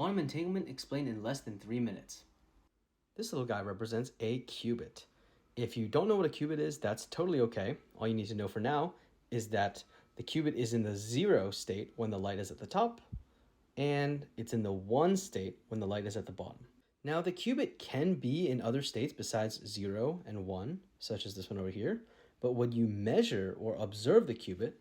Quantum entanglement explained in less than 3 minutes. This little guy represents a qubit. If you don't know what a qubit is, that's totally okay. All you need to know for now is that the qubit is in the 0 state when the light is at the top, and it's in the 1 state when the light is at the bottom. Now, the qubit can be in other states besides 0 and 1, such as this one over here, but when you measure or observe the qubit,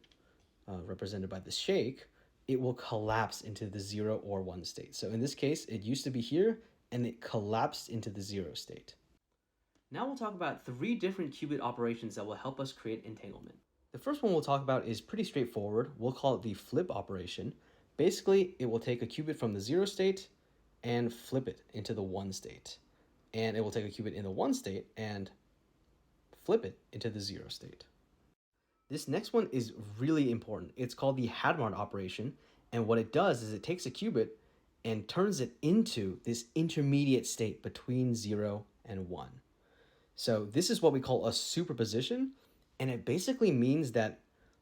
represented by the shake, it will collapse into the 0 or 1 state. So in this case, it used to be here, and it collapsed into the 0 state. Now we'll talk about 3 different qubit operations that will help us create entanglement. The first one we'll talk about is pretty straightforward. We'll call it the flip operation. Basically, it will take a qubit from the 0 state and flip it into the 1 state. And it will take a qubit in the 1 state and flip it into the 0 state. This next one is really important. It's called the Hadamard operation, and what it does is it takes a qubit and turns it into this intermediate state between 0 and 1. So this is what we call a superposition, and it basically means that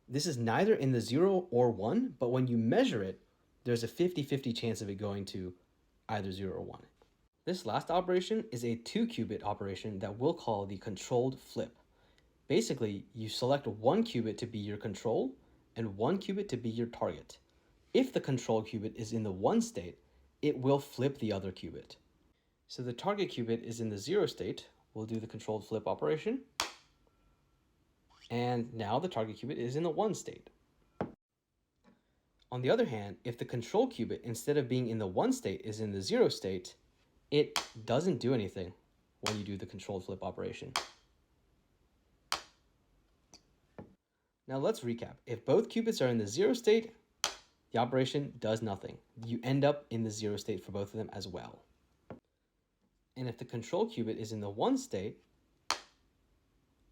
this is neither in the 0 or 1, but when you measure it, there's a 50-50 chance of it going to either 0 or 1. This last operation is a 2-qubit operation that we'll call the controlled flip. Basically, you select 1 qubit to be your control and 1 qubit to be your target. If the control qubit is in the 1 state, it will flip the other qubit. So the target qubit is in the 0 state. We'll do the controlled flip operation. And now the target qubit is in the 1 state. On the other hand, if the control qubit, instead of being in the 1 state, is in the 0 state, it doesn't do anything when you do the controlled flip operation. Now let's recap. If both qubits are in the 0 state, the operation does nothing. You end up in the 0 state for both of them as well. And if the control qubit is in the 1 state,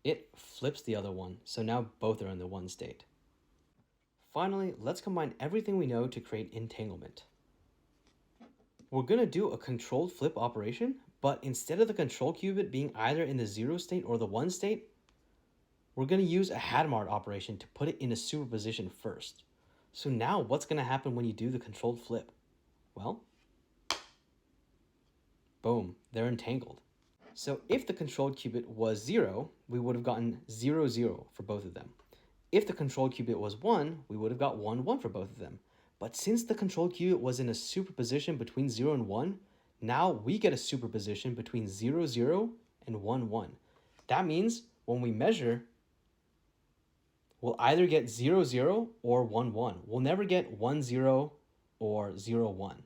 it flips the other one. So now both are in the 1 state. Finally, let's combine everything we know to create entanglement. We're going to do a controlled flip operation, but instead of the control qubit being either in the 0 state or the 1 state, we're going to use a Hadamard operation to put it in a superposition first. So now what's going to happen when you do the controlled flip? Well, boom, they're entangled. So if the controlled qubit was 0, we would have gotten 0, 0 for both of them. If the controlled qubit was 1, we would have got 1, 1 for both of them. But since the controlled qubit was in a superposition between 0 and 1, now we get a superposition between 0, 0 and 1, 1. That means when we measure, we'll either get 0, 0 or 1, 1. We'll never get 1, 0 or 0, 1.